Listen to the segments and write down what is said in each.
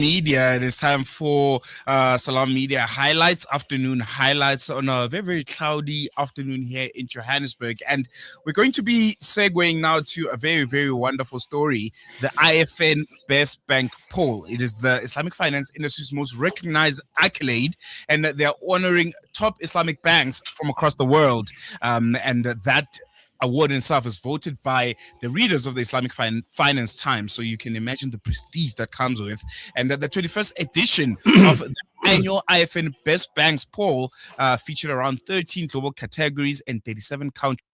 Media. It is time for Salam Media highlights, afternoon highlights on a very, very cloudy afternoon here in Johannesburg. And we're going to be segueing now to a very, very wonderful story, the IFN Best Bank Poll. It is the Islamic finance industry's most recognized accolade, and they're honoring top Islamic banks from across the world. And that award in itself is voted by the readers of the Islamic Finance Times, so you can imagine the prestige that comes with. And the 21st edition of the annual IFN Best Banks poll featured around 13 global categories and 37 countries.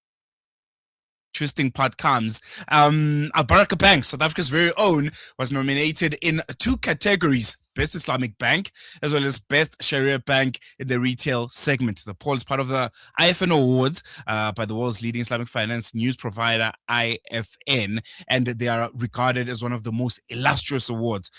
Interesting part comes. Baraka Bank, South Africa's very own, was nominated in 2 categories: Best Islamic Bank, as well as Best Sharia Bank in the retail segment. The poll is part of the IFN Awards by the world's leading Islamic finance news provider, IFN, and they are regarded as one of the most illustrious awards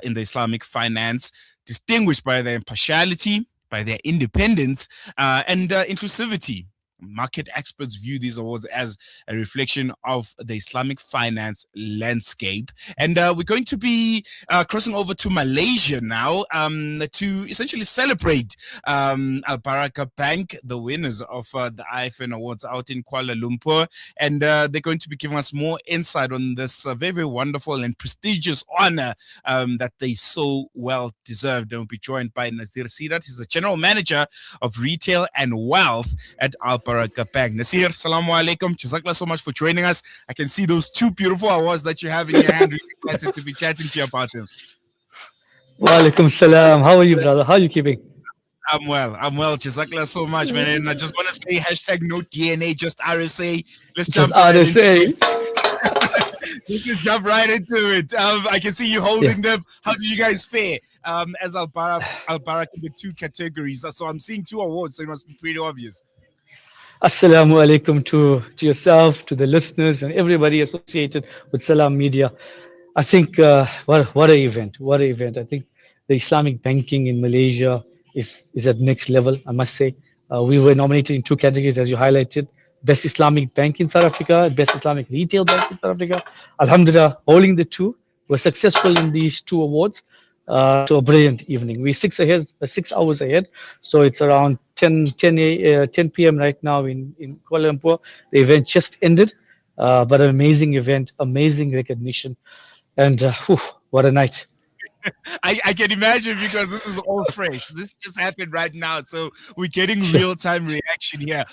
in the Islamic finance, distinguished by their impartiality, by their independence, and inclusivity. Market experts view these awards as a reflection of the Islamic finance landscape. And we're going to be crossing over to Malaysia now to essentially celebrate Baraka Bank, the winners of the IFN Awards out in Kuala Lumpur. And they're going to be giving us more insight on this very, very wonderful and prestigious honor that they so well deserve. They'll be joined by Nasir Seedat. He's the General Manager of Retail and Wealth at Baraka Bank. Nasir, Assalamu alaikum. Jazakallah so much for joining us. I can see those 2 beautiful awards that you have in your hand. Really excited to be chatting to you about them. Wa alaikum salam. How are you, brother? How are you keeping? I'm well. Jazakallah so much, man. And I just want to say hashtag no DNA, just RSA. Let's jump right into it. Let's just jump right into it. I can see you holding them. How did you guys fare as Al-Barak in the 2 categories? So I'm seeing 2 awards, so it must be pretty obvious. Assalamu alaikum to yourself, to the listeners, and everybody associated with Salam Media. I think what an event! What an event! I think the Islamic banking in Malaysia is at next level, I must say. We were nominated in 2 categories, as you highlighted: Best Islamic Bank in South Africa, Best Islamic Retail Bank in South Africa. Alhamdulillah, holding the 2. We're successful in these 2 awards. So a brilliant evening. We're 6 hours ahead. So it's around 10 p.m. right now in Kuala Lumpur. The event just ended, but an amazing event, amazing recognition, and what a night. I can imagine, because this is all fresh. This just happened right now, so we're getting real-time reaction here.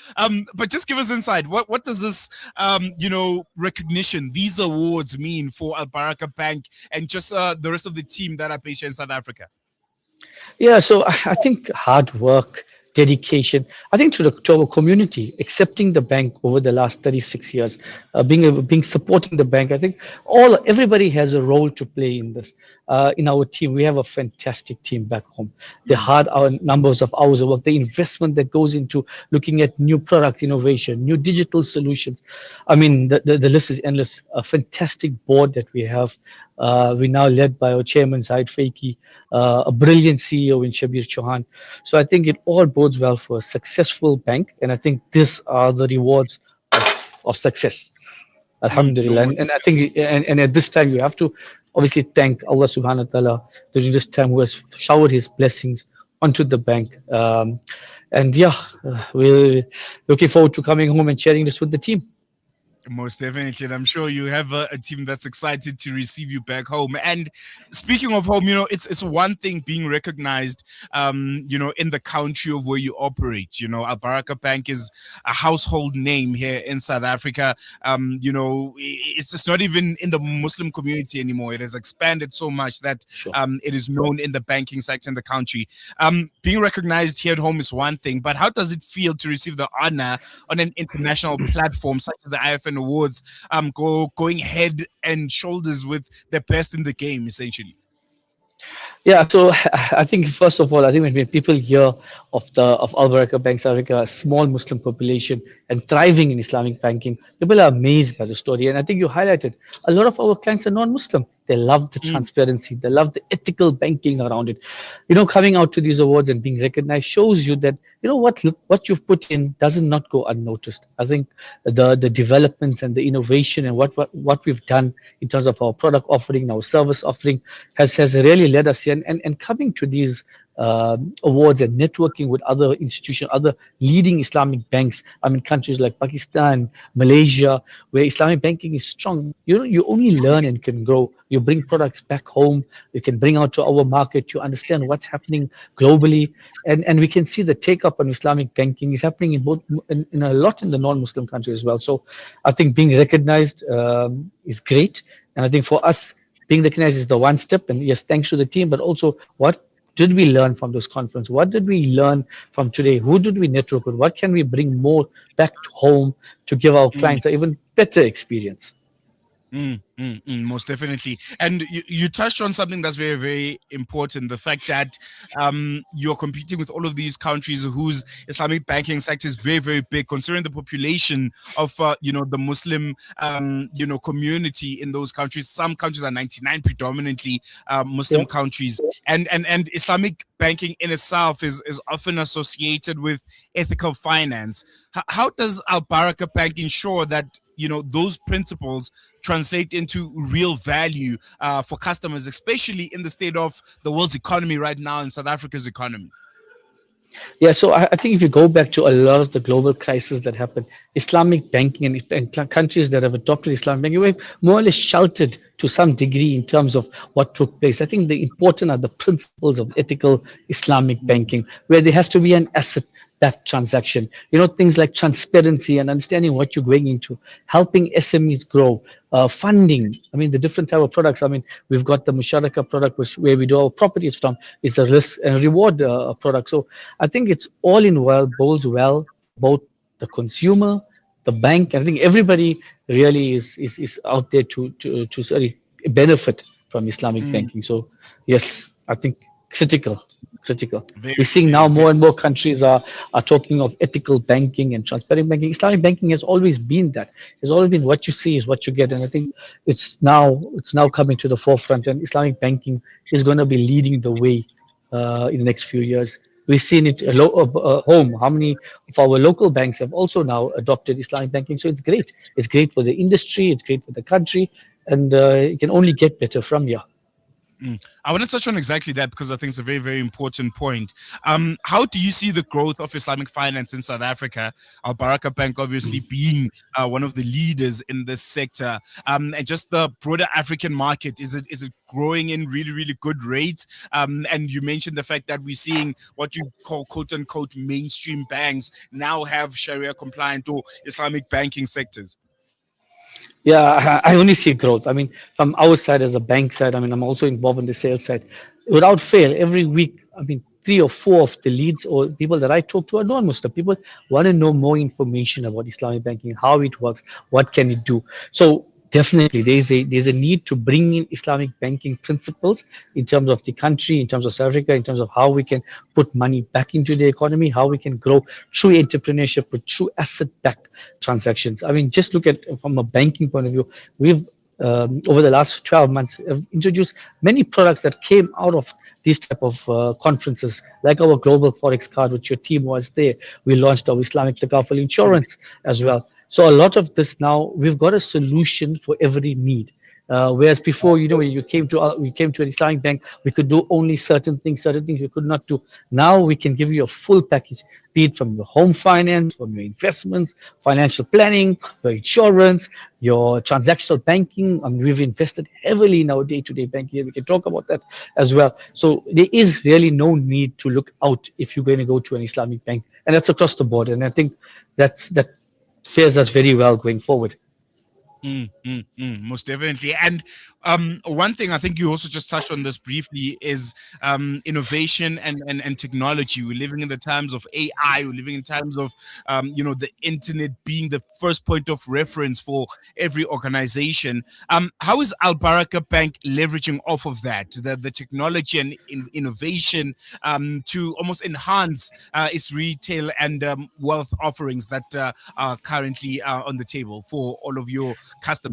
But just give us insight. What does this recognition, these awards, mean for Al Baraka Bank and just the rest of the team that are based here in South Africa? Yeah, so I think hard work, dedication. I think to our community, accepting the bank over the last 36 years, being supporting the bank. I think everybody has a role to play in this. In our team, we have a fantastic team back home. The hard numbers of hours of work, the investment that goes into looking at new product innovation, new digital solutions. I mean, the list is endless. A fantastic board that we have. We're now led by our chairman, Zaid Faiki, a brilliant CEO in Shabir Chauhan. So I think it all bodes well for a successful bank. And I think these are the rewards of success. Alhamdulillah. And I think, and at this time, you have to obviously thank Allah subhanahu wa ta'ala during this time, who has showered his blessings onto the bank. We're looking forward to coming home and sharing this with the team. Most definitely. And I'm sure you have a team that's excited to receive you back home. And speaking of home, it's one thing being recognized, in the country of where you operate. Al Baraka Bank is a household name here in South Africa. It's not even in the Muslim community anymore. It has expanded so much that it is known in the banking sector in the country. Being recognized here at home is one thing, but how does it feel to receive the honor on an international platform such as the IFN Awards, going head and shoulders with the best in the game, essentially? Yeah, so I think first of all, I think when people hear of Al Baraka Bank South Africa, a small Muslim population and thriving in Islamic banking, people are amazed by the story. And I think you highlighted a lot of our clients are non-Muslim. They love the mm, transparency. They love the ethical banking around it. Coming out to these awards and being recognized shows you that what you've put in doesn't not go unnoticed. I think the developments and the innovation and what we've done in terms of our product offering, our service offering, has really led us here. And coming to these awards and networking with other institutions, other leading Islamic banks. I mean, countries like Pakistan, Malaysia, where Islamic banking is strong. You only learn and can grow. You bring products back home. You can bring out to our market. You understand what's happening globally, and we can see the take up on Islamic banking is happening in a lot in the non-Muslim countries as well. So, I think being recognized is great, and I think for us being recognized is the one step. And yes, thanks to the team, but also what did we learn from this conference? What did we learn from today? Who did we network with? What can we bring more back to home to give our mm. clients an even better experience? Most definitely. And you touched on something that's very, very important. The fact that you're competing with all of these countries whose Islamic banking sector is very, very big, considering the population of, the Muslim, community in those countries. Some countries are 99 predominantly Yeah. Muslim countries. And Islamic banking in itself is often associated with ethical finance. How does Al Baraka Bank ensure that, those principles translate into real value for customers, especially in the state of the world's economy right now and South Africa's economy? Yeah, so I think if you go back to a lot of the global crises that happened, Islamic banking and countries that have adopted Islamic banking were more or less sheltered to some degree in terms of what took place. I think the important are the principles of ethical Islamic Mm, banking, where there has to be an asset backed transaction. Things like transparency and understanding what you're going into, helping SMEs grow, funding. I mean, the different type of products. I mean, we've got the Musharaka product, where we do our properties from. It's a risk and reward product. So I think it's all in well, bodes well for both the consumer, the bank. I think everybody really is out there to sorry, benefit from Islamic mm. banking. So yes, I think critical, critical. Very, We're seeing very, now very. more and more countries are talking of ethical banking and transparent banking. Islamic banking has always been that. It's always been what you see is what you get, and I think it's now coming to the forefront. And Islamic banking is going to be leading the way in the next few years. We've seen it home. How many of our local banks have also now adopted Islamic banking? So it's great. It's great for the industry. It's great for the country, and it can only get better from here. I want to touch on exactly that because I think it's a very, very important point. How do you see the growth of Islamic finance in South Africa? Al Baraka Bank, obviously, being one of the leaders in this sector, and just the broader African market. Is it growing in really, really good rates? And you mentioned the fact that we're seeing what you call quote unquote mainstream banks now have Sharia compliant or Islamic banking sectors. Yeah, I only see growth. I mean, from our side as a bank side, I mean, I'm also involved in the sales side. Without fail, every week, I mean, three or four of the leads or people that I talk to are non-Muslim. People want to know more information about Islamic banking, how it works, what can it do. So definitely, there's a need to bring in Islamic banking principles in terms of the country, in terms of South Africa, in terms of how we can put money back into the economy, how we can grow through entrepreneurship, but through asset-backed transactions. I mean, just look at from a banking point of view, we've over the last 12 months have introduced many products that came out of these type of conferences, like our global forex card, which your team was there. We launched our Islamic Takaful insurance as well. So a lot of this now, we've got a solution for every need. Whereas before, when we came to an Islamic bank, we could do only certain things we could not do. Now we can give you a full package, be it from your home finance, from your investments, financial planning, your insurance, your transactional banking. I mean, we've invested heavily in our day-to-day banking. We can talk about that as well. So there is really no need to look out if you're going to go to an Islamic bank, and that's across the board. And I think that fares us very well going forward. Most definitely. And one thing I think you also just touched on this briefly is innovation and technology. We're living in the times of AI. We're living in times of the internet being the first point of reference for every organization. How is Al Baraka Bank leveraging off of that, the technology and innovation to almost enhance its retail and wealth offerings that are currently on the table for all of your customers?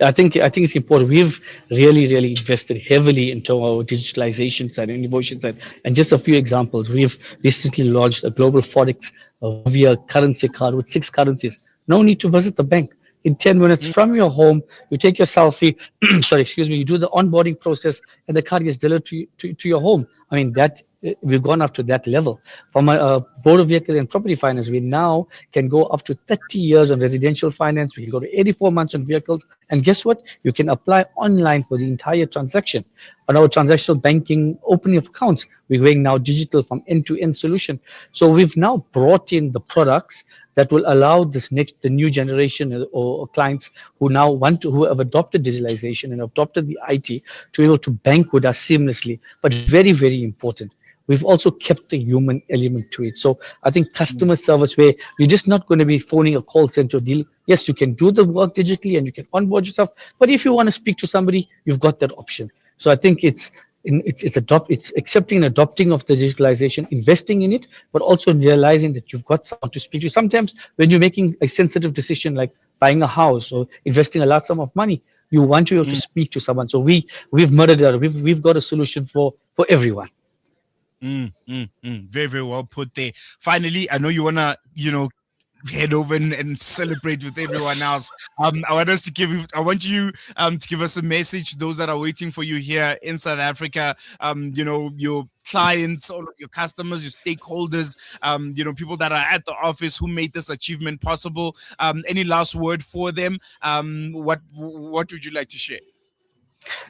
I think it's important. We've really invested heavily into our digitalization side and innovation side. And just a few examples, we've recently launched a global forex via currency card with 6 currencies. No need to visit the bank. In 10 minutes Mm, from your home, you take your selfie, sorry, excuse me, you do the onboarding process, and the card gets delivered to your home. I mean, that we've gone up to that level. From a motor vehicle and property finance, we now can go up to 30 years on residential finance. We can go to 84 months on vehicles. And guess what? You can apply online for the entire transaction. On our transactional banking opening of accounts, we're going now digital from end-to-end solution. So we've now brought in the products that will allow the new generation or clients who now who have adopted digitalization and adopted the IT to be able to bank with us seamlessly. But very important, we've also kept the human element to it. So I think mm, customer service, where you're just not going to be phoning a call center deal. Yes, you can do the work digitally and you can onboard yourself, but if you want to speak to somebody, you've got that option. So I think it's accepting and adopting of the digitalization, investing in it, but also realizing that you've got someone to speak to. Sometimes when you're making a sensitive decision like buying a house or investing a large sum of money, you want to be able to mm, speak to someone. So we've murdered that. We've got a solution for everyone. Very well put there. Finally, I know you wanna, head over and celebrate with everyone else. I want you to give us a message to those that are waiting for you here in South Africa. Your clients, all of your customers, your stakeholders, people that are at the office who made this achievement possible. Any last word for them? What would you like to share?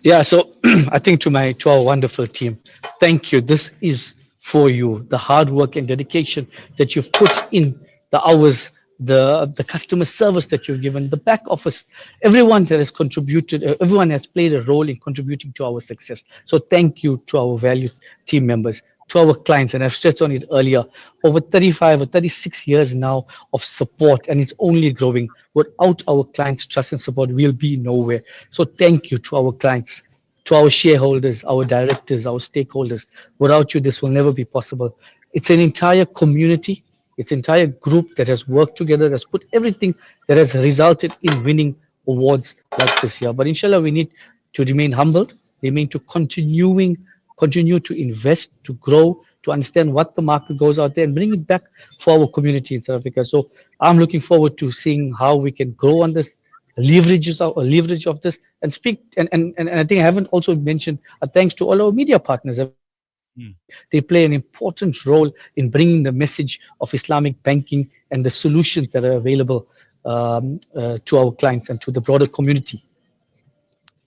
Yeah, so I think to our wonderful team, thank you. This is for you. The hard work and dedication that you've put in, the hours, the customer service that you've given, the back office, everyone that has contributed, everyone has played a role in contributing to our success. So thank you to our valued team members, to our clients, and I've stressed on it earlier, over 35 or 36 years now of support, and it's only growing. Without our clients' trust and support, we'll be nowhere. So thank you to our clients, to our shareholders, our directors, our stakeholders. Without you, this will never be possible. It's an entire community, it's an entire group that has worked together, that's put everything, that has resulted in winning awards like this year. But inshallah, we need to remain humbled, remain to continue to invest, to grow, to understand what the market goes out there and bring it back for our community in South Africa. So I'm looking forward to seeing how we can grow on this, leverage of this, and speak. And I think I haven't also mentioned a thanks to all our media partners. I mean, Mm. they play an important role in bringing the message of Islamic banking and the solutions that are available to our clients and to the broader community.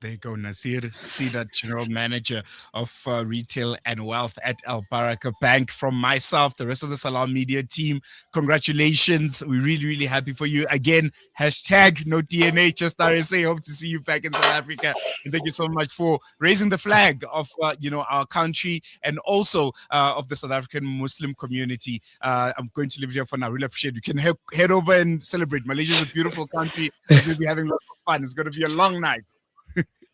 There you go, Nasir, Seedat, General Manager of Retail and Wealth at Al Baraka Bank. From myself, the rest of the Salam Media team, congratulations. We're really happy for you. Again, hashtag no DNA, just RSA. Hope to see you back in South Africa. And thank you so much for raising the flag of, our country and also of the South African Muslim community. I'm going to leave it here for now. Really appreciate it. You can head over and celebrate. Malaysia is a beautiful country. We'll be having lots of fun. It's going to be a long night.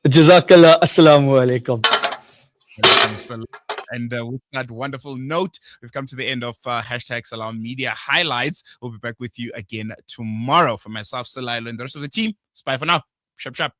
Jazakallah. Assalamu alaikum. Alaikum salam. And with that wonderful note, we've come to the end of hashtag Salam Media Highlights. We'll be back with you again tomorrow. For myself, Salailo, and the rest of the team, it's bye for now. Shap, shap.